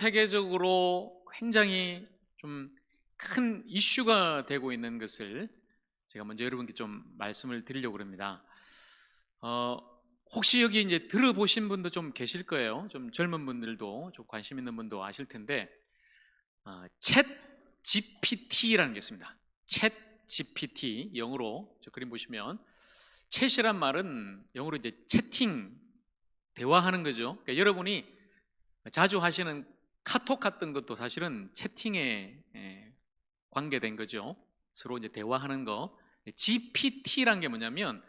세계적으로 굉장히 좀 큰 이슈가 되고 있는 것을 제가 먼저 여러분께 좀 말씀을 드리려고 합니다. 혹시 여기 이제 들어보신 분도 좀 계실 거예요. 좀 젊은 분들도 좀 관심 있는 분도 아실 텐데, 챗 GPT라는 게 있습니다. 챗 GPT, 영어로 저 그림 보시면 챗이란 말은 영어로 이제 채팅, 대화하는 거죠. 그러니까 여러분이 자주 하시는 카톡 같은 것도 사실은 채팅에 관계된 거죠. 서로 이제 대화하는 거. GPT란 게 뭐냐면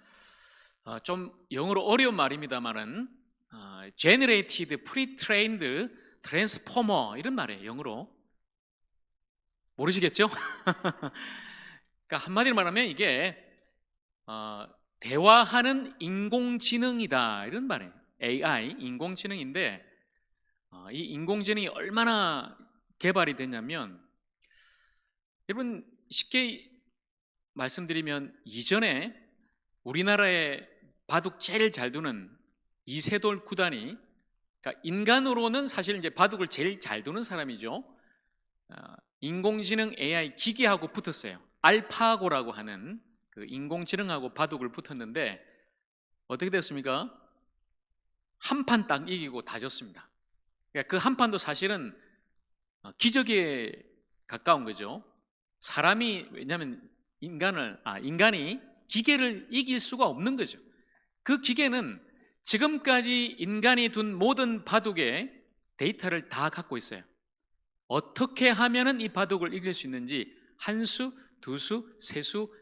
좀 영어로 어려운 말입니다만은 Generated Pre-trained Transformer 이런 말이에요. 영어로 모르시겠죠? 그러니까 한마디로 말하면 이게 대화하는 인공지능이다 이런 말이에요. AI, 인공지능인데 이 인공지능이 얼마나 개발이 됐냐면, 여러분 쉽게 말씀드리면 이전에 우리나라에 바둑 제일 잘 두는 이세돌 구단이, 그러니까 인간으로는 사실 이제 바둑을 제일 잘 두는 사람이죠. 인공지능 AI 기계하고 붙었어요. 알파고라고 하는 그 인공지능하고 바둑을 붙었는데 어떻게 됐습니까? 한 판 딱 이기고 다 졌습니다. 그러니까 그 한 판도 사실은 기적에 가까운 거죠. 사람이, 왜냐하면 인간이 기계를 이길 수가 없는 거죠. 그 기계는 지금까지 인간이 둔 모든 바둑의 데이터를 다 갖고 있어요. 어떻게 하면은 이 바둑을 이길 수 있는지 한 수, 두 수, 세 수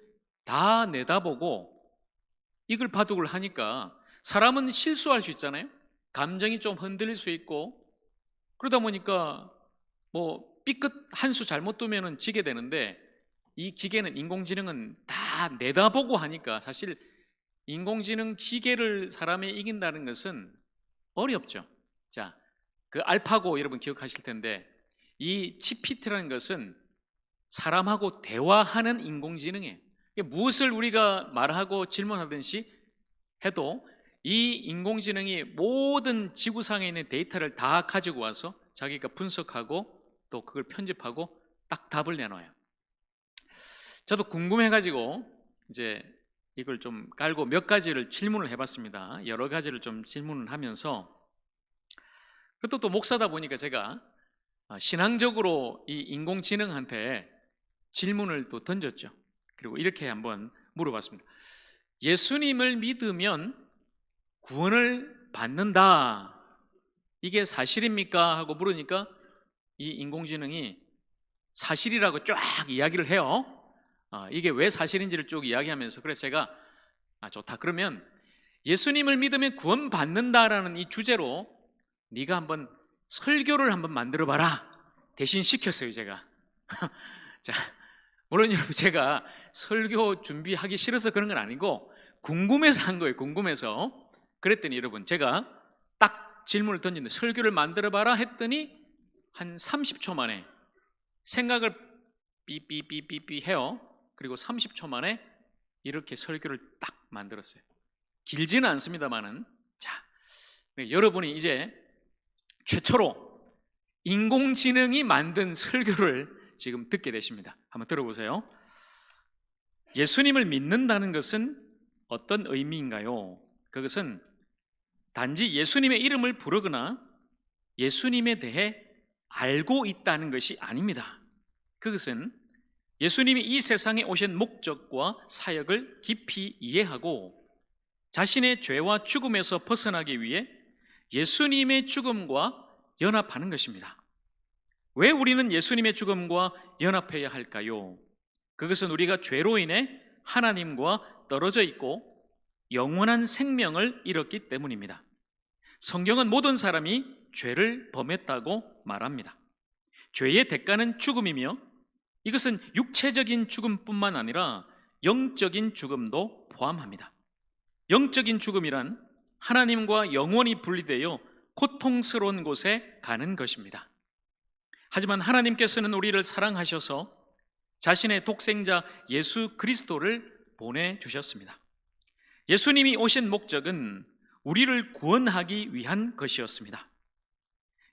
다 내다보고 이걸 바둑을 하니까, 사람은 실수할 수 있잖아요. 감정이 좀 흔들릴 수 있고, 그러다 보니까 뭐 삐끗 한 수 잘못 두면은 지게 되는데, 이 기계는, 인공지능은 다 내다보고 하니까 사실 인공지능 기계를 사람이 이긴다는 것은 어렵죠. 자, 그 알파고 여러분 기억하실 텐데, 이 GPT라는 것은 사람하고 대화하는 인공지능이에요. 무엇을 우리가 말하고 질문하든지 해도 이 인공지능이 모든 지구상에 있는 데이터를 다 가지고 와서 자기가 분석하고 또 그걸 편집하고 딱 답을 내놔요. 저도 궁금해가지고 이제 이걸 좀 깔고 몇 가지를 질문을 해봤습니다. 여러 가지를 좀 질문을 하면서, 그것도 또 목사다 보니까 제가 신앙적으로 이 인공지능한테 질문을 또 던졌죠. 그리고 이렇게 한번 물어봤습니다. 예수님을 믿으면 구원을 받는다, 이게 사실입니까? 하고 물으니까 이 인공지능이 사실이라고 쫙 이야기를 해요. 이게 왜 사실인지를 쭉 이야기하면서, 그래서 제가 좋다, 그러면 예수님을 믿으면 구원 받는다라는 이 주제로 네가 한번 설교를 한번 만들어 봐라, 대신 시켰어요 제가. 자, 물론 여러분 제가 설교 준비하기 싫어서 그런 건 아니고 궁금해서 한 거예요. 궁금해서. 그랬더니 여러분 제가 딱 질문을 던졌는데, 설교를 만들어 봐라 했더니 한 30초 만에 생각을 삐삐삐삐삐 해요. 그리고 30초 만에 이렇게 설교를 딱 만들었어요. 길지는 않습니다만은. 자, 여러분이 이제 최초로 인공지능이 만든 설교를 지금 듣게 되십니다. 한번 들어보세요. 예수님을 믿는다는 것은 어떤 의미인가요? 그것은 단지 예수님의 이름을 부르거나 예수님에 대해 알고 있다는 것이 아닙니다. 그것은 예수님이 이 세상에 오신 목적과 사역을 깊이 이해하고 자신의 죄와 죽음에서 벗어나기 위해 예수님의 죽음과 연합하는 것입니다. 왜 우리는 예수님의 죽음과 연합해야 할까요? 그것은 우리가 죄로 인해 하나님과 떨어져 있고 영원한 생명을 잃었기 때문입니다. 성경은 모든 사람이 죄를 범했다고 말합니다. 죄의 대가는 죽음이며 이것은 육체적인 죽음뿐만 아니라 영적인 죽음도 포함합니다. 영적인 죽음이란 하나님과 영원히 분리되어 고통스러운 곳에 가는 것입니다. 하지만 하나님께서는 우리를 사랑하셔서 자신의 독생자 예수 그리스도를 보내주셨습니다. 예수님이 오신 목적은 우리를 구원하기 위한 것이었습니다.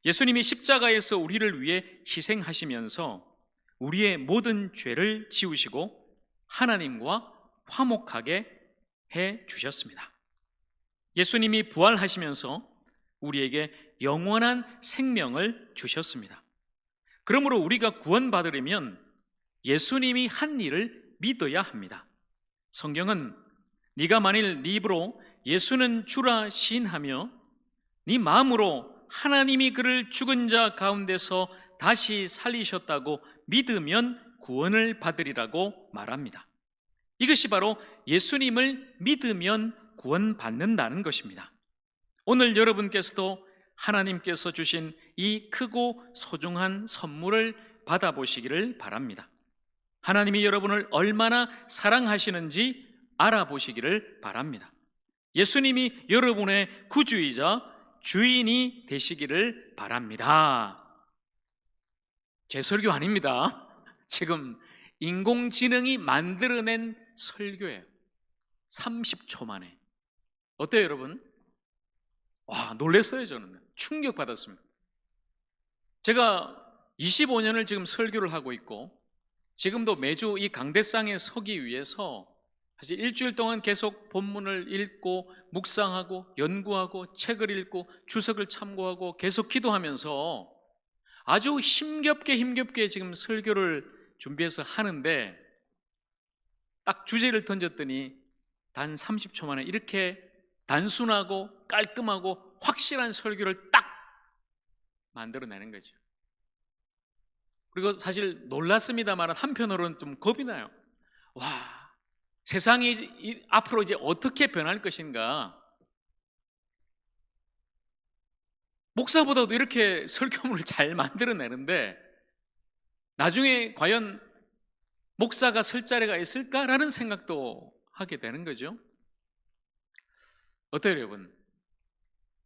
예수님이 십자가에서 우리를 위해 희생하시면서 우리의 모든 죄를 지우시고 하나님과 화목하게 해 주셨습니다. 예수님이 부활하시면서 우리에게 영원한 생명을 주셨습니다. 그러므로 우리가 구원받으려면 예수님이 한 일을 믿어야 합니다. 성경은 네가 만일 네 입으로 예수는 주라 시인하며 네 마음으로 하나님이 그를 죽은 자 가운데서 다시 살리셨다고 믿으면 구원을 받으리라고 말합니다. 이것이 바로 예수님을 믿으면 구원받는다는 것입니다. 오늘 여러분께서도 하나님께서 주신 이 크고 소중한 선물을 받아보시기를 바랍니다. 하나님이 여러분을 얼마나 사랑하시는지 알아보시기를 바랍니다. 예수님이 여러분의 구주이자 주인이 되시기를 바랍니다. 제 설교 아닙니다. 지금 인공지능이 만들어낸 설교예요. 30초 만에. 어때요, 여러분? 와, 놀랐어요, 저는. 충격받았습니다. 제가 25년을 지금 설교를 하고 있고, 지금도 매주 이 강대상에 서기 위해서 사실 일주일 동안 계속 본문을 읽고 묵상하고 연구하고 책을 읽고 주석을 참고하고 계속 기도하면서 아주 힘겹게 지금 설교를 준비해서 하는데, 딱 주제를 던졌더니 단 30초 만에 이렇게 단순하고 깔끔하고 확실한 설교를 딱 만들어내는 거죠. 그리고 사실 놀랐습니다만 한편으로는 좀 겁이 나요. 와, 세상이 앞으로 이제 어떻게 변할 것인가. 목사보다도 이렇게 설교문을 잘 만들어내는데 나중에 과연 목사가 설 자리가 있을까라는 생각도 하게 되는 거죠. 어때요, 여러분?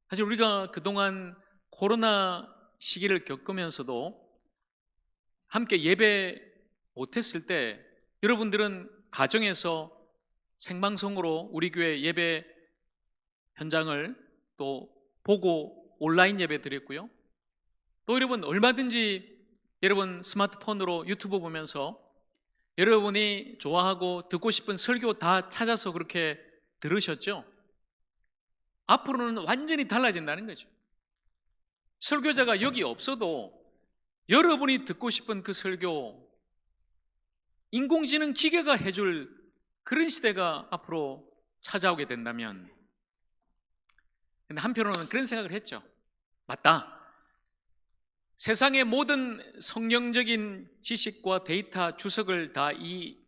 사실 우리가 그동안 코로나 시기를 겪으면서도 함께 예배 못했을 때 여러분들은 가정에서 생방송으로 우리 교회 예배 현장을 또 보고 온라인 예배 드렸고요. 또 여러분 얼마든지 여러분 스마트폰으로 유튜브 보면서 여러분이 좋아하고 듣고 싶은 설교 다 찾아서 그렇게 들으셨죠? 앞으로는 완전히 달라진다는 거죠. 설교자가 여기 없어도 여러분이 듣고 싶은 그 설교 인공지능 기계가 해줄 그런 시대가 앞으로 찾아오게 된다면, 근데 한편으로는 그런 생각을 했죠. 맞다. 세상의 모든 성경적인 지식과 데이터 주석을 다 이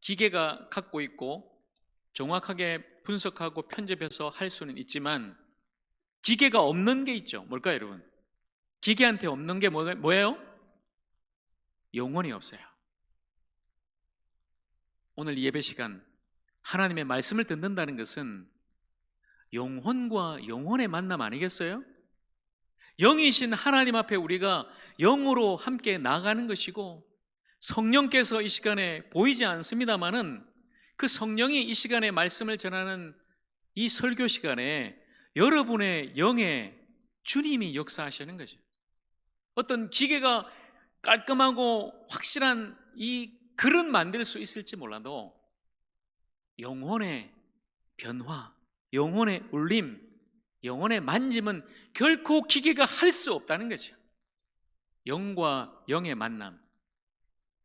기계가 갖고 있고 정확하게 분석하고 편집해서 할 수는 있지만 기계가 없는 게 있죠. 뭘까요, 여러분? 기계한테 없는 게 뭐예요? 영혼이 없어요. 오늘 이 예배 시간 하나님의 말씀을 듣는다는 것은 영혼과 영혼의 만남 아니겠어요? 영이신 하나님 앞에 우리가 영으로 함께 나가는 것이고, 성령께서 이 시간에 보이지 않습니다마는 그 성령이 이 시간에 말씀을 전하는 이 설교 시간에 여러분의 영에 주님이 역사하시는 거죠. 어떤 기계가 깔끔하고 확실한 이 글은 만들 수 있을지 몰라도 영혼의 변화, 영혼의 울림, 영혼의 만짐은 결코 기계가 할 수 없다는 거죠. 영과 영의 만남,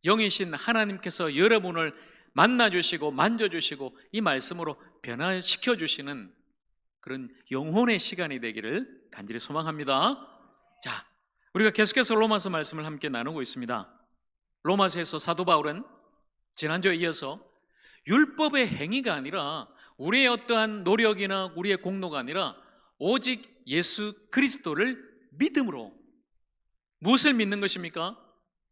영이신 하나님께서 여러분을 만나주시고 만져주시고 이 말씀으로 변화시켜주시는 그런 영혼의 시간이 되기를 간절히 소망합니다. 자, 우리가 계속해서 로마서 말씀을 함께 나누고 있습니다. 로마서에서 사도 바울은 지난주에 이어서 율법의 행위가 아니라 우리의 어떠한 노력이나 우리의 공로가 아니라 오직 예수 그리스도를 믿음으로, 무엇을 믿는 것입니까?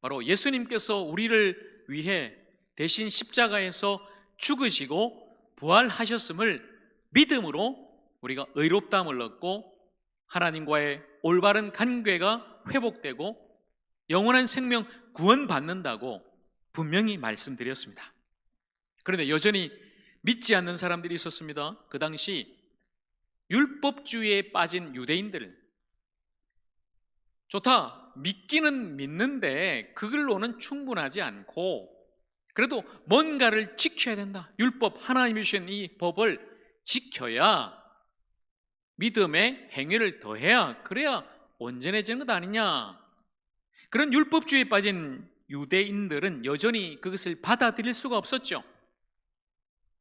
바로 예수님께서 우리를 위해 대신 십자가에서 죽으시고 부활하셨음을 믿음으로 우리가 의롭다함을 얻고 하나님과의 올바른 관계가 회복되고 영원한 생명 구원받는다고 분명히 말씀드렸습니다. 그런데 여전히 믿지 않는 사람들이 있었습니다. 그 당시 율법주의에 빠진 유대인들, 좋다. 믿기는 믿는데 그걸로는 충분하지 않고 그래도 뭔가를 지켜야 된다. 율법, 하나님이 주신 이 법을 지켜야 믿음의 행위를 더해야 그래야 온전해지는 것 아니냐. 그런 율법주의에 빠진 유대인들은 여전히 그것을 받아들일 수가 없었죠.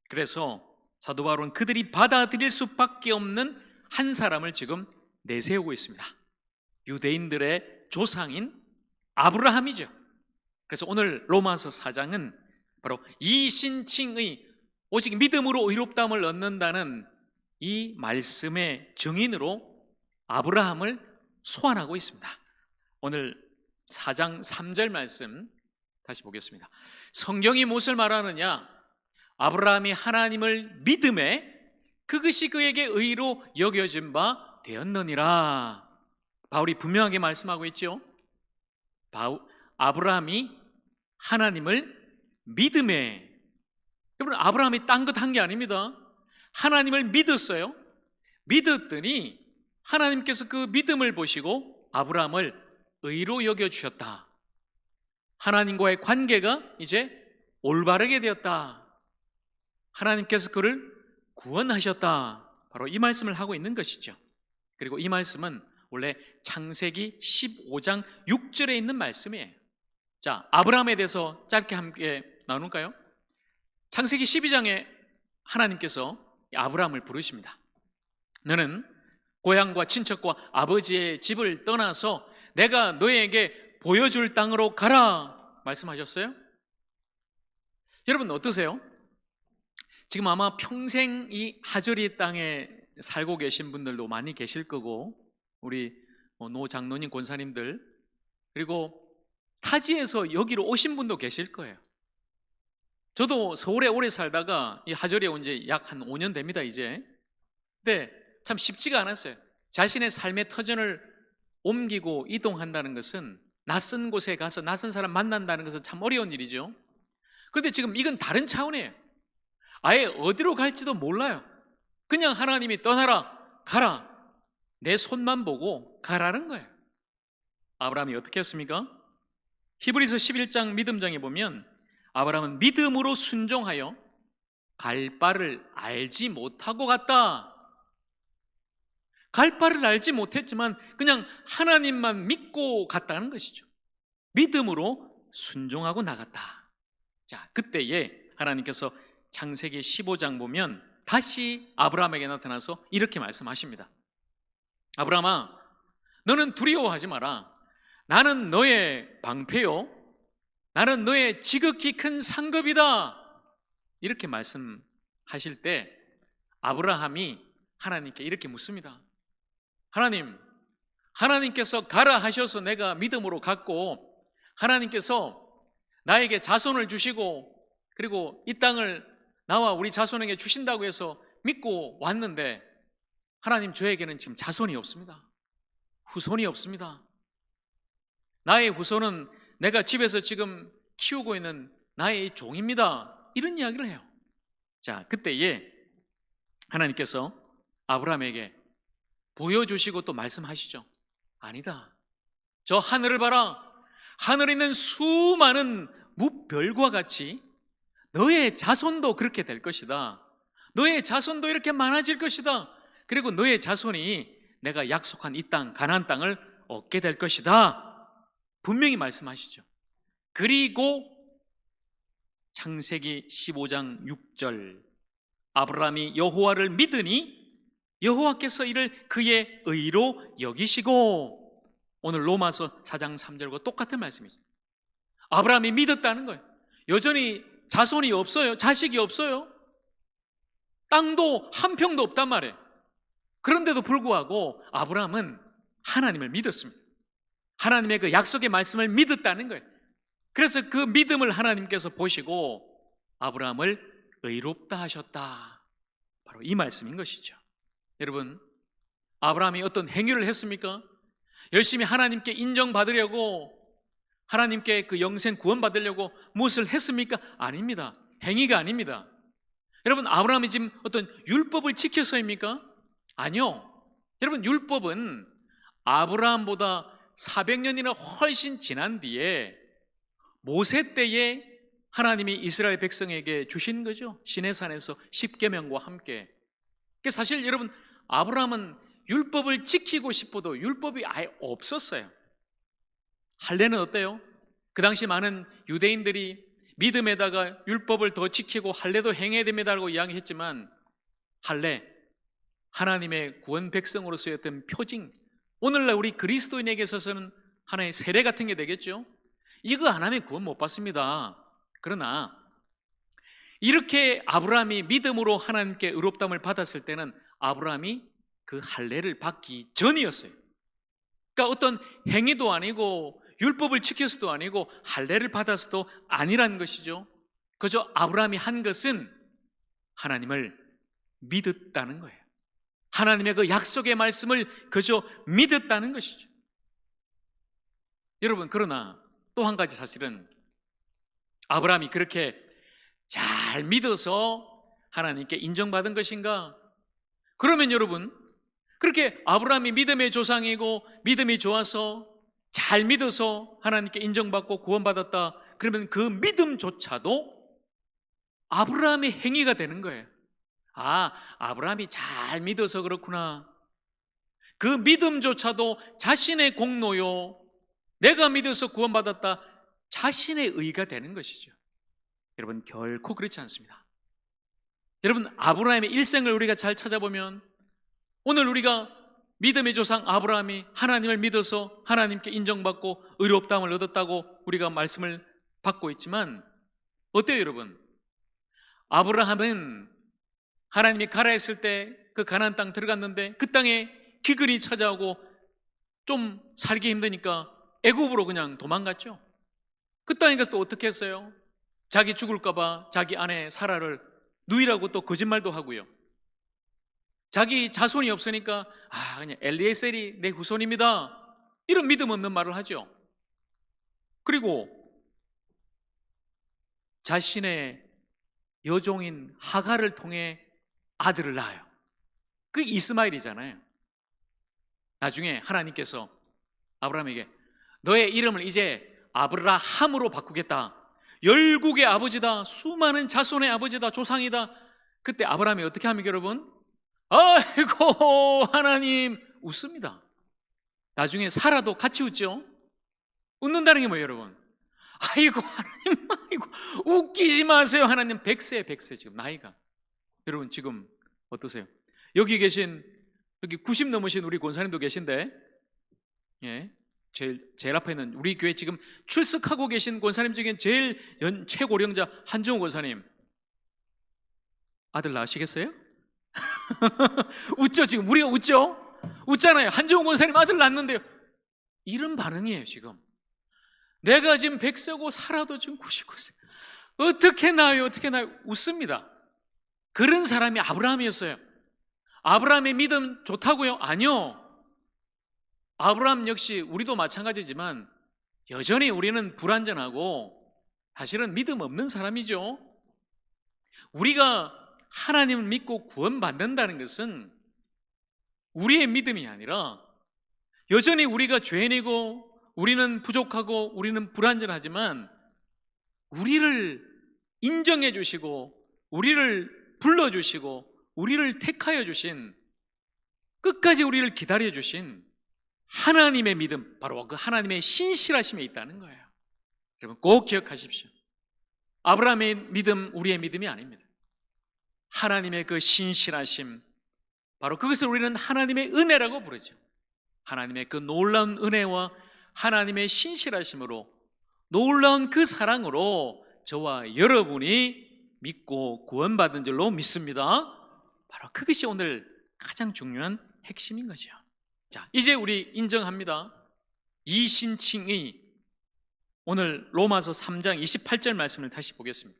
그래서 사도 바울은 그들이 받아들일 수밖에 없는 한 사람을 지금 내세우고 있습니다. 유대인들의 조상인 아브라함이죠. 그래서 오늘 로마서 4장은 바로 이 신칭의 오직 믿음으로 의롭다함을 얻는다는 이 말씀의 증인으로 아브라함을 소환하고 있습니다. 오늘 4장 3절 말씀 다시 보겠습니다. 성경이 무엇을 말하느냐? 아브라함이 하나님을 믿음에 그것이 그에게 의로 여겨진 바 되었느니라. 바울이 분명하게 말씀하고 있죠. 아브라함이 하나님을 믿음에, 여러분 아브라함이 딴 것 한 게 아닙니다. 하나님을 믿었어요. 믿었더니 하나님께서 그 믿음을 보시고 아브라함을 의로 여겨주셨다. 하나님과의 관계가 이제 올바르게 되었다. 하나님께서 그를 구원하셨다. 바로 이 말씀을 하고 있는 것이죠. 그리고 이 말씀은 원래 창세기 15장 6절에 있는 말씀이에요. 자, 아브라함에 대해서 짧게 함께 나눌까요? 창세기 12장에 하나님께서 아브라함을 부르십니다. 너는 고향과 친척과 아버지의 집을 떠나서 내가 너에게 보여줄 땅으로 가라 말씀하셨어요. 여러분 어떠세요? 지금 아마 평생 이 하저리 땅에 살고 계신 분들도 많이 계실 거고, 우리 노 장로님 권사님들, 그리고 타지에서 여기로 오신 분도 계실 거예요. 저도 서울에 오래 살다가 이 하저리에 온 지 약 한 5년 됩니다 이제. 근데 참 쉽지가 않았어요. 자신의 삶의 터전을 옮기고 이동한다는 것은, 낯선 곳에 가서 낯선 사람 만난다는 것은 참 어려운 일이죠. 그런데 지금 이건 다른 차원이에요. 아예 어디로 갈지도 몰라요. 그냥 하나님이 떠나라, 가라, 내 손만 보고 가라는 거예요. 아브라함이 어떻게 했습니까? 히브리서 11장 믿음장에 보면 아브라함은 믿음으로 순종하여 갈 바를 알지 못하고 갔다. 갈 바를 알지 못했지만 그냥 하나님만 믿고 갔다는 것이죠. 믿음으로 순종하고 나갔다. 자, 그때에 하나님께서 창세기 15장 보면 다시 아브라함에게 나타나서 이렇게 말씀하십니다. 아브라함아, 너는 두려워하지 마라. 나는 너의 방패요, 나는 너의 지극히 큰 상급이다. 이렇게 말씀하실 때 아브라함이 하나님께 이렇게 묻습니다. 하나님께서 가라 하셔서 내가 믿음으로 갔고, 하나님께서 나에게 자손을 주시고 그리고 이 땅을 나와 우리 자손에게 주신다고 해서 믿고 왔는데, 하나님 저에게는 지금 자손이 없습니다. 후손이 없습니다. 나의 후손은 내가 집에서 지금 키우고 있는 나의 종입니다. 이런 이야기를 해요. 자, 그때에 하나님께서 아브라함에게 보여주시고 또 말씀하시죠. 아니다, 저 하늘을 봐라. 하늘에 있는 수많은 무별과 같이 너의 자손도 그렇게 될 것이다. 너의 자손도 이렇게 많아질 것이다. 그리고 너의 자손이 내가 약속한 이 땅, 가나안 땅을 얻게 될 것이다. 분명히 말씀하시죠. 그리고 창세기 15장 6절, 아브라함이 여호와를 믿으니 여호와께서 이를 그의 의로 여기시고, 오늘 로마서 4장 3절과 똑같은 말씀이죠. 아브라함이 믿었다는 거예요. 여전히 자손이 없어요. 자식이 없어요. 땅도 한 평도 없단 말이에요. 그런데도 불구하고 아브라함은 하나님을 믿었습니다. 하나님의 그 약속의 말씀을 믿었다는 거예요. 그래서 그 믿음을 하나님께서 보시고 아브라함을 의롭다 하셨다. 바로 이 말씀인 것이죠. 여러분, 아브라함이 어떤 행위를 했습니까? 열심히 하나님께 인정받으려고, 하나님께 그 영생 구원받으려고 무엇을 했습니까? 아닙니다. 행위가 아닙니다. 여러분, 아브라함이 지금 어떤 율법을 지켜서입니까? 아니요. 여러분, 율법은 아브라함보다 400년이나 훨씬 지난 뒤에 모세 때에 하나님이 이스라엘 백성에게 주신 거죠. 시내산에서 십계명과 함께. 사실 여러분, 아브라함은 율법을 지키고 싶어도 율법이 아예 없었어요. 할례는 어때요? 그 당시 많은 유대인들이 믿음에다가 율법을 더 지키고 할례도 행해야 됩니다라고 이야기했지만, 할례, 하나님의 구원 백성으로서의 어떤 표징, 오늘날 우리 그리스도인에게 있어서는 하나의 세례 같은 게 되겠죠. 이거 안 하면 구원 못 받습니다. 그러나 이렇게 아브라함이 믿음으로 하나님께 의롭다함을 받았을 때는 아브라함이 그 할례를 받기 전이었어요. 그러니까 어떤 행위도 아니고 율법을 지켜서도 아니고 할례를 받아서도 아니라는 것이죠. 그저 아브라함이 한 것은 하나님을 믿었다는 거예요. 하나님의 그 약속의 말씀을 그저 믿었다는 것이죠. 여러분, 그러나 또 한 가지 사실은 아브라함이 그렇게 잘 믿어서 하나님께 인정받은 것인가? 그러면 여러분, 그렇게 아브라함이 믿음의 조상이고 믿음이 좋아서 잘 믿어서 하나님께 인정받고 구원받았다, 그러면 그 믿음조차도 아브라함의 행위가 되는 거예요. 아, 아브라함이 잘 믿어서 그렇구나. 그 믿음조차도 자신의 공로요, 내가 믿어서 구원받았다, 자신의 의가 되는 것이죠. 여러분, 결코 그렇지 않습니다. 여러분, 아브라함의 일생을 우리가 잘 찾아보면 오늘 우리가 믿음의 조상 아브라함이 하나님을 믿어서 하나님께 인정받고 의롭다함을 얻었다고 우리가 말씀을 받고 있지만, 어때요 여러분? 아브라함은 하나님이 가라 했을 때 그 가나안 땅 들어갔는데 그 땅에 기근이 찾아오고 좀 살기 힘드니까 애굽으로 그냥 도망갔죠. 그 땅에 가서 또 어떻게 했어요? 자기 죽을까 봐 자기 아내 사라를 누이라고 또 거짓말도 하고요. 자기 자손이 없으니까 그냥 엘리에셀이 내 후손입니다, 이런 믿음 없는 말을 하죠. 그리고 자신의 여종인 하갈을 통해 아들을 낳아요. 그 이스마엘이잖아요. 나중에 하나님께서 아브라함에게 너의 이름을 이제 아브라함으로 바꾸겠다, 열국의 아버지다, 수많은 자손의 아버지다, 조상이다. 그때 아브라함이 어떻게 합니까 여러분? 아이고 하나님, 웃습니다. 나중에 사라도 같이 웃죠. 웃는다는 게 뭐예요 여러분? 아이고 하나님, 아이고 웃기지 마세요. 하나님 100세 지금 나이가. 여러분 지금 어떠세요? 여기 90 넘으신 우리 권사님도 계신데, 예, 제일 앞에 있는 우리 교회 지금 출석하고 계신 권사님 중에 제일 최고령자 한정호 권사님, 아들 낳으시겠어요? 웃죠 지금. 우리가 웃죠? 웃잖아요. 한정호 권사님 아들 낳는데요. 이런 반응이에요 지금. 내가 지금 100세고 살아도 지금 99세. 어떻게 나요? 어떻게 나요? 웃습니다. 그런 사람이 아브라함이었어요. 아브라함의 믿음 좋다고요? 아니요. 아브라함 역시 우리도 마찬가지지만 여전히 우리는 불완전하고 사실은 믿음 없는 사람이죠. 우리가 하나님을 믿고 구원받는다는 것은 우리의 믿음이 아니라 여전히 우리가 죄인이고 우리는 부족하고 우리는 불완전하지만 우리를 인정해 주시고 우리를 불러주시고 우리를 택하여 주신, 끝까지 우리를 기다려 주신 하나님의 믿음, 바로 그 하나님의 신실하심에 있다는 거예요. 여러분 꼭 기억하십시오. 아브라함의 믿음 우리의 믿음이 아닙니다. 하나님의 그 신실하심, 바로 그것을 우리는 하나님의 은혜라고 부르죠. 하나님의 그 놀라운 은혜와 하나님의 신실하심으로, 놀라운 그 사랑으로 저와 여러분이 믿고 구원받은 줄로 믿습니다. 바로 그것이 오늘 가장 중요한 핵심인 거죠. 자, 이제 우리 인정합니다. 이신칭의, 오늘 로마서 3장 28절 말씀을 다시 보겠습니다.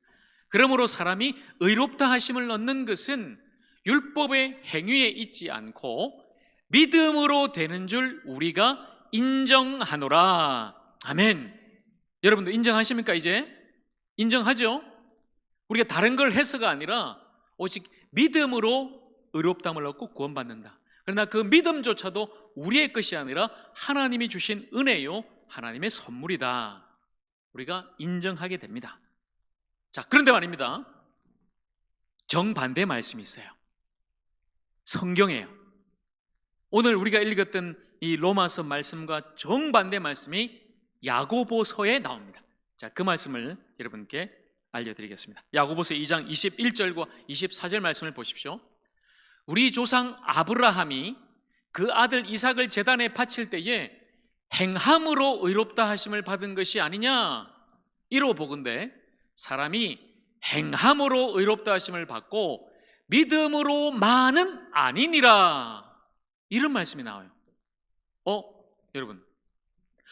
그러므로 사람이 의롭다 하심을 얻는 것은 율법의 행위에 있지 않고 믿음으로 되는 줄 우리가 인정하노라. 아멘. 여러분도 인정하십니까? 이제 인정하죠? 우리가 다른 걸 해서가 아니라 오직 믿음으로 의롭다함을 얻고 구원받는다. 그러나 그 믿음조차도 우리의 것이 아니라 하나님이 주신 은혜요, 하나님의 선물이다. 우리가 인정하게 됩니다. 자, 그런데 말입니다. 정반대 말씀이 있어요. 성경이에요. 오늘 우리가 읽었던 이 로마서 말씀과 정반대 말씀이 야고보서에 나옵니다. 자, 그 말씀을 여러분께 알려드리겠습니다. 야고보서 2장 21절과 24절 말씀을 보십시오. 우리 조상 아브라함이 그 아들 이삭을 제단에 바칠 때에 행함으로 의롭다 하심을 받은 것이 아니냐, 이로 보건대 사람이 행함으로 의롭다 하심을 받고 믿음으로만은 아니니라, 이런 말씀이 나와요. 여러분,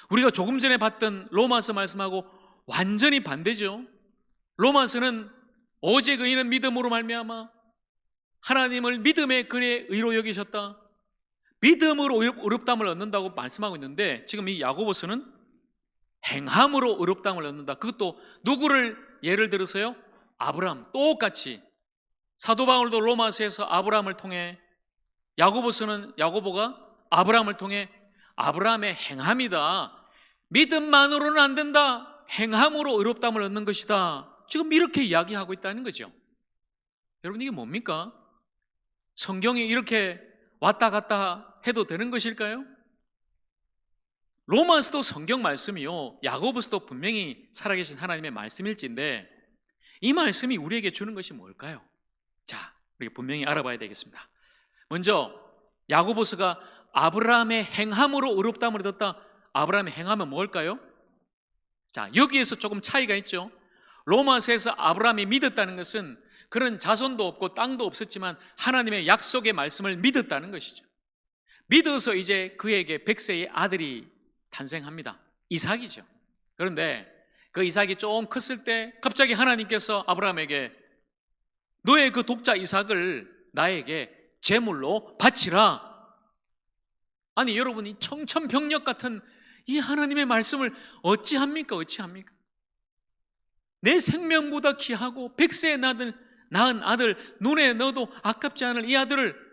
우리가 조금 전에 봤던 로마서 말씀하고 완전히 반대죠. 로마서는 오직 의인은 믿음으로 말미암아 하나님을 믿음의 그의 의로 여기셨다, 믿음으로 의롭다함을 얻는다고 말씀하고 있는데, 지금 이 야고보서는 행함으로 의롭다함을 얻는다. 그것도 누구를 예를 들어서요? 아브라함. 똑같이 사도 바울도 로마서에서 아브라함을 통해, 야고보서는 야고보가 아브라함을 통해 아브라함의 행함이다, 믿음만으로는 안 된다, 행함으로 의롭다함을 얻는 것이다, 지금 이렇게 이야기하고 있다는 거죠. 여러분, 이게 뭡니까? 성경이 이렇게 왔다 갔다 해도 되는 것일까요? 로마서도 성경 말씀이요, 야고보서도 분명히 살아계신 하나님의 말씀일진데, 이 말씀이 우리에게 주는 것이 뭘까요? 자, 우리가 분명히 알아봐야 되겠습니다. 먼저 야고보서가 아브라함의 행함으로 의롭다함을 얻었다. 아브라함의 행함은 뭘까요? 자, 여기에서 조금 차이가 있죠. 로마서에서 아브라함이 믿었다는 것은 그런 자손도 없고 땅도 없었지만 하나님의 약속의 말씀을 믿었다는 것이죠. 믿어서 이제 그에게 100세의 아들이 탄생합니다. 이삭이죠. 그런데 그 이삭이 좀 컸을 때 갑자기 하나님께서 아브라함에게 너의 그 독자 이삭을 나에게 제물로 바치라. 아니, 여러분이 청천벽력 같은 이 하나님의 말씀을 어찌합니까? 내 생명보다 귀하고 100세에 낳은 아들, 눈에 넣어도 아깝지 않을 이 아들을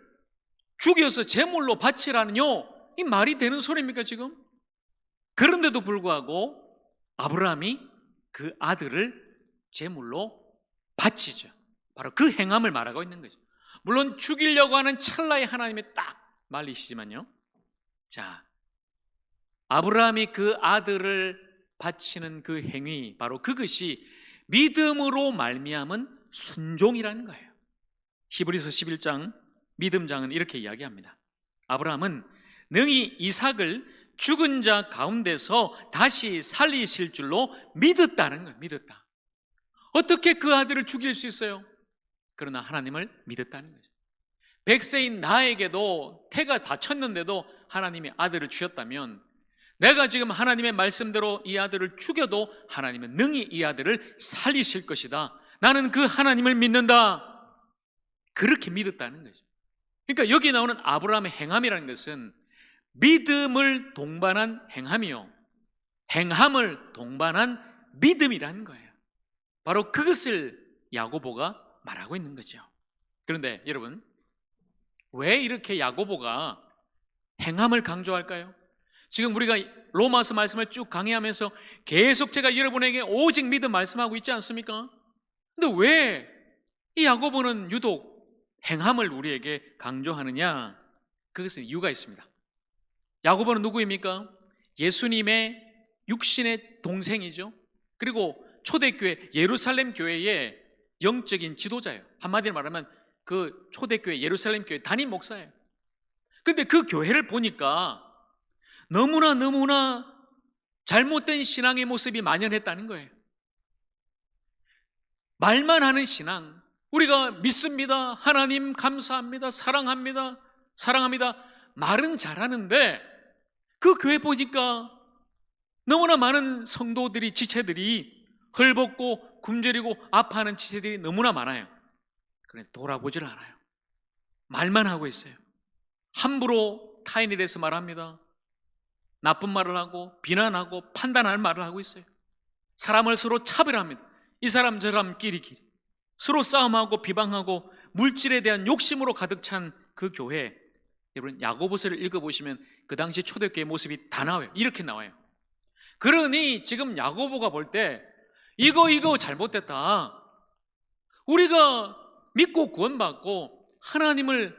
죽여서 제물로 바치라는요, 이 말이 되는 소리입니까 지금? 그런데도 불구하고 아브라함이 그 아들을 제물로 바치죠. 바로 그 행함을 말하고 있는 거죠. 물론 죽이려고 하는 찰나에 하나님이 딱 말리시지만요. 자, 아브라함이 그 아들을 바치는 그 행위, 바로 그것이 믿음으로 말미암은 순종이라는 거예요. 히브리서 11장 믿음장은 이렇게 이야기합니다. 아브라함은 능히 이삭을 죽은 자 가운데서 다시 살리실 줄로 믿었다는 거예요. 믿었다. 어떻게 그 아들을 죽일 수 있어요? 그러나 하나님을 믿었다는 거죠. 100세인 나에게도 태가 다쳤는데도 하나님이 아들을 주셨다면, 내가 지금 하나님의 말씀대로 이 아들을 죽여도 하나님은 능히 이 아들을 살리실 것이다. 나는 그 하나님을 믿는다. 그렇게 믿었다는 거죠. 그러니까 여기 나오는 아브라함의 행함이라는 것은 믿음을 동반한 행함이요, 행함을 동반한 믿음이라는 거예요. 바로 그것을 야고보가 말하고 있는 거죠. 그런데 여러분, 왜 이렇게 야고보가 행함을 강조할까요? 지금 우리가 로마서 말씀을 쭉 강의하면서 계속 제가 여러분에게 오직 믿음 말씀하고 있지 않습니까? 근데 왜 이 야고보는 유독 행함을 우리에게 강조하느냐? 그것은 이유가 있습니다. 야고보는 누구입니까? 예수님의 육신의 동생이죠. 그리고 초대교회 예루살렘 교회의 영적인 지도자예요. 한마디로 말하면 그 초대교회 예루살렘 교회 담임 목사예요. 근데 그 교회를 보니까 너무나 잘못된 신앙의 모습이 만연했다는 거예요. 말만 하는 신앙, 우리가 믿습니다, 하나님 감사합니다, 사랑합니다 말은 잘하는데 그 교회 보니까 너무나 많은 성도들이, 지체들이 헐벗고 굶주리고 아파하는 지체들이 너무나 많아요. 그런데 돌아보질 않아요. 말만 하고 있어요. 함부로 타인에 대해서 말합니다. 나쁜 말을 하고 비난하고 판단할 말을 하고 있어요. 사람을 서로 차별합니다. 이 사람 저 사람끼리 서로 싸움하고 비방하고 물질에 대한 욕심으로 가득 찬 그 교회, 여러분 야고보서를 읽어보시면 그 당시 초대교회 모습이 다 나와요. 이렇게 나와요. 그러니 지금 야고보가 볼 때 이거 잘못됐다. 우리가 믿고 구원받고 하나님을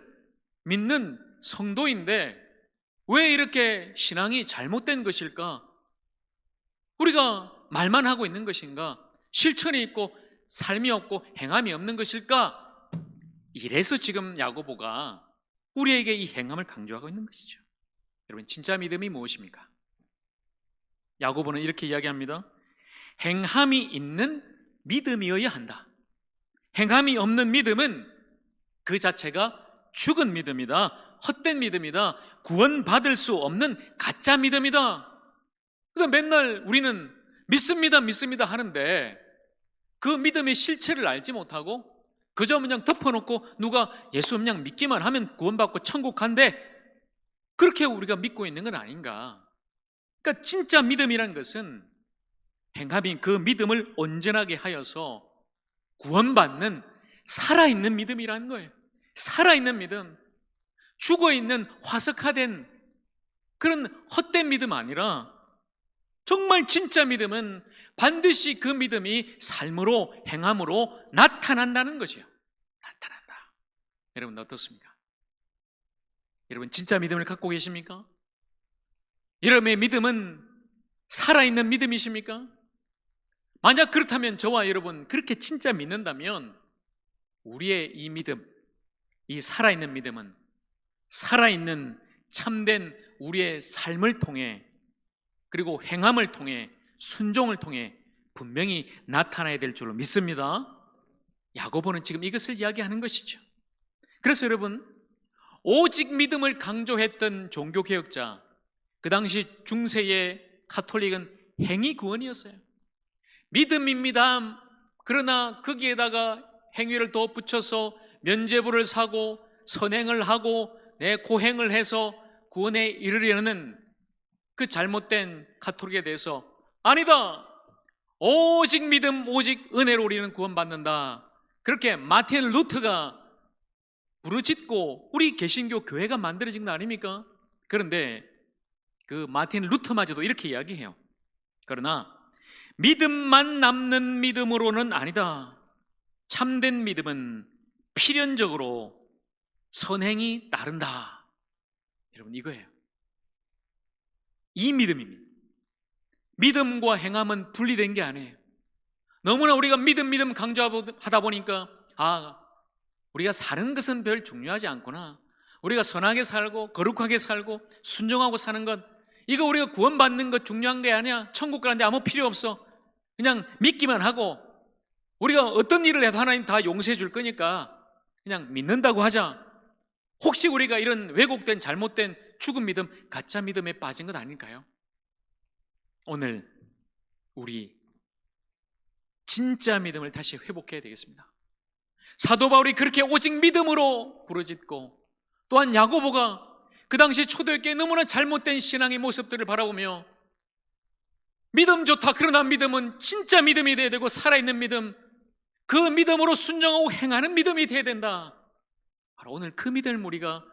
믿는 성도인데 왜 이렇게 신앙이 잘못된 것일까? 우리가 말만 하고 있는 것인가? 실천이 있고 삶이 없고 행함이 없는 것일까? 이래서 지금 야고보가 우리에게 이 행함을 강조하고 있는 것이죠. 여러분, 진짜 믿음이 무엇입니까? 야고보는 이렇게 이야기합니다. 행함이 있는 믿음이어야 한다. 행함이 없는 믿음은 그 자체가 죽은 믿음이다. 헛된 믿음이다. 구원받을 수 없는 가짜 믿음이다. 그러니까 맨날 우리는 믿습니다 하는데 그 믿음의 실체를 알지 못하고 그저 그냥 덮어놓고 누가 예수 그냥 믿기만 하면 구원받고 천국 간대, 그렇게 우리가 믿고 있는 건 아닌가. 그러니까 진짜 믿음이란 것은 행함이 그 믿음을 온전하게 하여서 구원받는 살아있는 믿음이라는 거예요. 살아있는 믿음, 죽어있는 화석화된 그런 헛된 믿음 아니라 정말 진짜 믿음은 반드시 그 믿음이 삶으로 행함으로 나타난다는 것이요. 나타난다. 여러분 어떻습니까? 여러분 진짜 믿음을 갖고 계십니까? 여러분의 믿음은 살아있는 믿음이십니까? 만약 그렇다면 저와 여러분 그렇게 진짜 믿는다면 우리의 이 믿음, 이 살아있는 믿음은 살아있는 참된 우리의 삶을 통해 그리고 행함을 통해 순종을 통해 분명히 나타나야 될 줄로 믿습니다. 야고보는 지금 이것을 이야기하는 것이죠. 그래서 여러분, 오직 믿음을 강조했던 종교개혁자, 그 당시 중세의 카톨릭은 행위 구원이었어요. 믿음입니다. 그러나 거기에다가 행위를 더 붙여서 면죄부를 사고 선행을 하고 내 고행을 해서 구원에 이르려는 그 잘못된 카톨릭에 대해서 아니다, 오직 믿음 오직 은혜로 우리는 구원받는다, 그렇게 마틴 루터가 부르짖고 우리 개신교 교회가 만들어진 거 아닙니까? 그런데 그 마틴 루터마저도 이렇게 이야기해요. 그러나 믿음만 남는 믿음으로는 아니다. 참된 믿음은 필연적으로 선행이 따른다. 여러분 이거예요. 이 믿음입니다. 믿음과 행함은 분리된 게 아니에요. 너무나 우리가 믿음 강조하다 보니까 우리가 사는 것은 별 중요하지 않구나, 우리가 선하게 살고 거룩하게 살고 순종하고 사는 것, 이거 우리가 구원받는 것 중요한 게 아니야, 천국 가는데 아무 필요 없어, 그냥 믿기만 하고 우리가 어떤 일을 해도 하나님 다 용서해 줄 거니까 그냥 믿는다고 하자. 혹시 우리가 이런 왜곡된 잘못된 죽은 믿음, 가짜 믿음에 빠진 것 아닐까요? 오늘 우리 진짜 믿음을 다시 회복해야 되겠습니다. 사도 바울이 그렇게 오직 믿음으로 부르짖고, 또한 야고보가 그 당시 초대교회에 너무나 잘못된 신앙의 모습들을 바라보며 믿음 좋다, 그러나 믿음은 진짜 믿음이 돼야 되고 살아있는 믿음, 그 믿음으로 순종하고 행하는 믿음이 돼야 된다. 바로 오늘 그 믿음을 우리가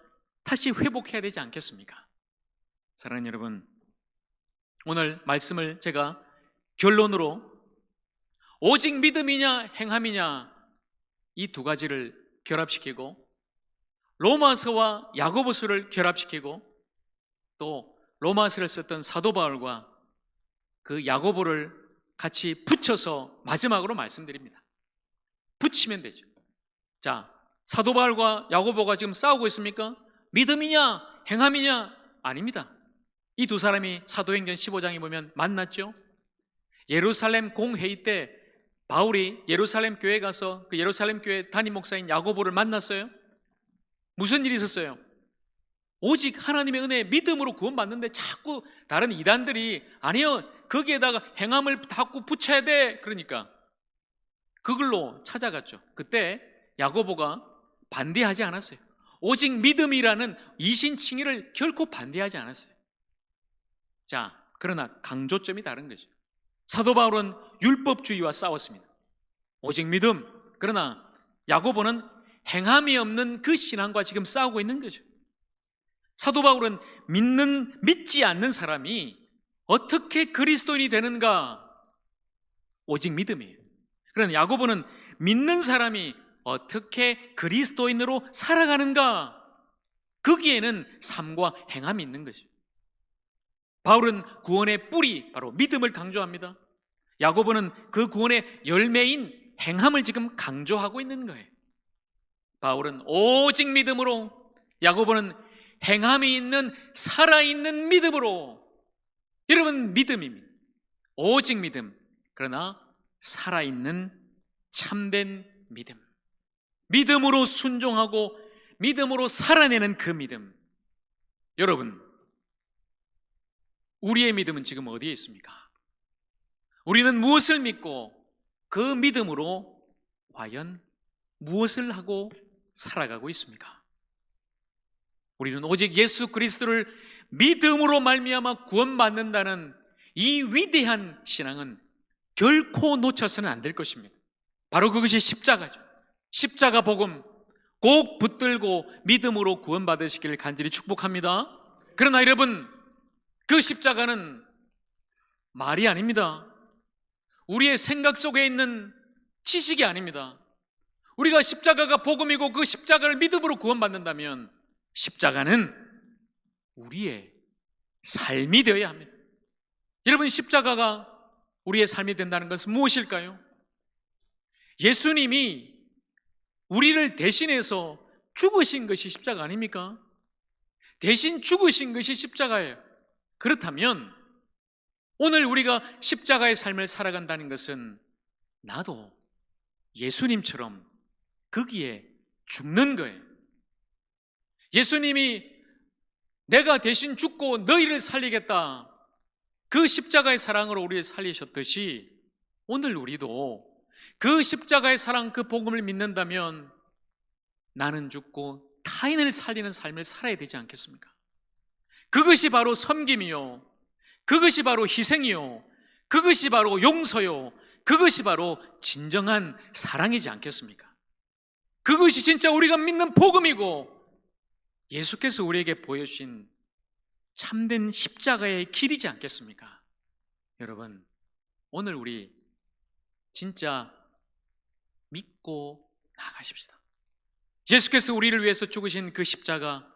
다시 회복해야 되지 않겠습니까? 사랑하는 여러분, 오늘 말씀을 제가 결론으로 오직 믿음이냐 행함이냐 이 두 가지를 결합시키고 로마서와 야고보서를 결합시키고 또 로마서를 썼던 사도 바울과 그 야고보를 같이 붙여서 마지막으로 말씀드립니다. 붙이면 되죠. 자, 사도 바울과 야고보가 지금 싸우고 있습니까? 믿음이냐 행함이냐? 아닙니다. 이 두 사람이 사도행전 15장에 보면 만났죠. 예루살렘 공회의 때 바울이 예루살렘 교회에 가서 그 예루살렘 교회 담임 목사인 야고보를 만났어요. 무슨 일이 있었어요? 오직 하나님의 은혜에 믿음으로 구원받는데 자꾸 다른 이단들이 아니요, 거기에다가 행함을 자꾸 붙여야 돼, 그러니까 그걸로 찾아갔죠. 그때 야고보가 반대하지 않았어요. 오직 믿음이라는 이신칭의를 결코 반대하지 않았어요. 자, 그러나 강조점이 다른 거죠. 사도 바울은 율법주의와 싸웠습니다. 오직 믿음. 그러나 야고보는 행함이 없는 그 신앙과 지금 싸우고 있는 거죠. 사도 바울은 믿지 않는 사람이 어떻게 그리스도인이 되는가? 오직 믿음이에요. 그러나 야고보는 믿는 사람이 어떻게 그리스도인으로 살아가는가? 거기에는 삶과 행함이 있는 것이죠. 바울은 구원의 뿌리, 바로 믿음을 강조합니다. 야고보는 그 구원의 열매인 행함을 지금 강조하고 있는 거예요. 바울은 오직 믿음으로, 야고보는 행함이 있는 살아있는 믿음으로. 여러분, 믿음입니다. 오직 믿음, 그러나 살아있는 참된 믿음. 믿음으로 순종하고 믿음으로 살아내는 그 믿음. 여러분, 우리의 믿음은 지금 어디에 있습니까? 우리는 무엇을 믿고 그 믿음으로 과연 무엇을 하고 살아가고 있습니까? 우리는 오직 예수 그리스도를 믿음으로 말미암아 구원받는다는 이 위대한 신앙은 결코 놓쳐서는 안 될 것입니다. 바로 그것이 십자가죠. 십자가 복음 꼭 붙들고 믿음으로 구원받으시기를 간절히 축복합니다. 그러나 여러분, 그 십자가는 말이 아닙니다. 우리의 생각 속에 있는 지식이 아닙니다. 우리가 십자가가 복음이고 그 십자가를 믿음으로 구원받는다면 십자가는 우리의 삶이 되어야 합니다. 여러분, 십자가가 우리의 삶이 된다는 것은 무엇일까요? 예수님이 우리를 대신해서 죽으신 것이 십자가 아닙니까? 대신 죽으신 것이 십자가예요. 그렇다면 오늘 우리가 십자가의 삶을 살아간다는 것은 나도 예수님처럼 거기에 죽는 거예요. 예수님이 내가 대신 죽고 너희를 살리겠다, 그 십자가의 사랑으로 우리를 살리셨듯이 오늘 우리도 그 십자가의 사랑, 그 복음을 믿는다면 나는 죽고 타인을 살리는 삶을 살아야 되지 않겠습니까? 그것이 바로 섬김이요, 그것이 바로 희생이요, 그것이 바로 용서요, 그것이 바로 진정한 사랑이지 않겠습니까? 그것이 진짜 우리가 믿는 복음이고 예수께서 우리에게 보여주신 참된 십자가의 길이지 않겠습니까? 여러분, 오늘 우리 진짜 믿고 나가십시다. 예수께서 우리를 위해서 죽으신 그 십자가,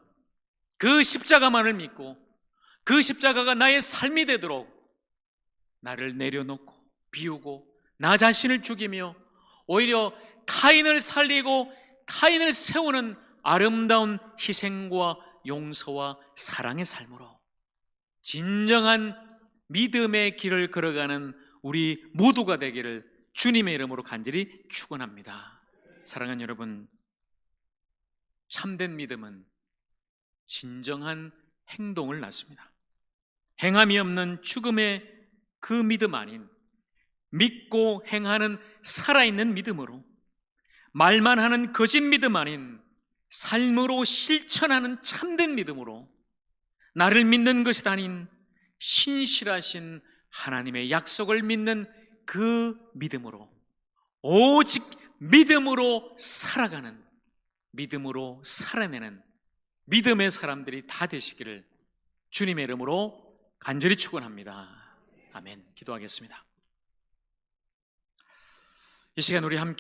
그 십자가만을 믿고 그 십자가가 나의 삶이 되도록 나를 내려놓고 비우고 나 자신을 죽이며 오히려 타인을 살리고 타인을 세우는 아름다운 희생과 용서와 사랑의 삶으로 진정한 믿음의 길을 걸어가는 우리 모두가 되기를 주님의 이름으로 간절히 축원합니다. 사랑하는 여러분, 참된 믿음은 진정한 행동을 낳습니다. 행함이 없는 죽음의 그 믿음 아닌 믿고 행하는 살아있는 믿음으로, 말만 하는 거짓 믿음 아닌 삶으로 실천하는 참된 믿음으로, 나를 믿는 것이 아닌 신실하신 하나님의 약속을 믿는 그 믿음으로, 오직 믿음으로 살아가는, 믿음으로 살아내는 믿음의 사람들이 다 되시기를 주님의 이름으로 간절히 축원합니다. 아멘. 기도하겠습니다. 이 시간 우리 함께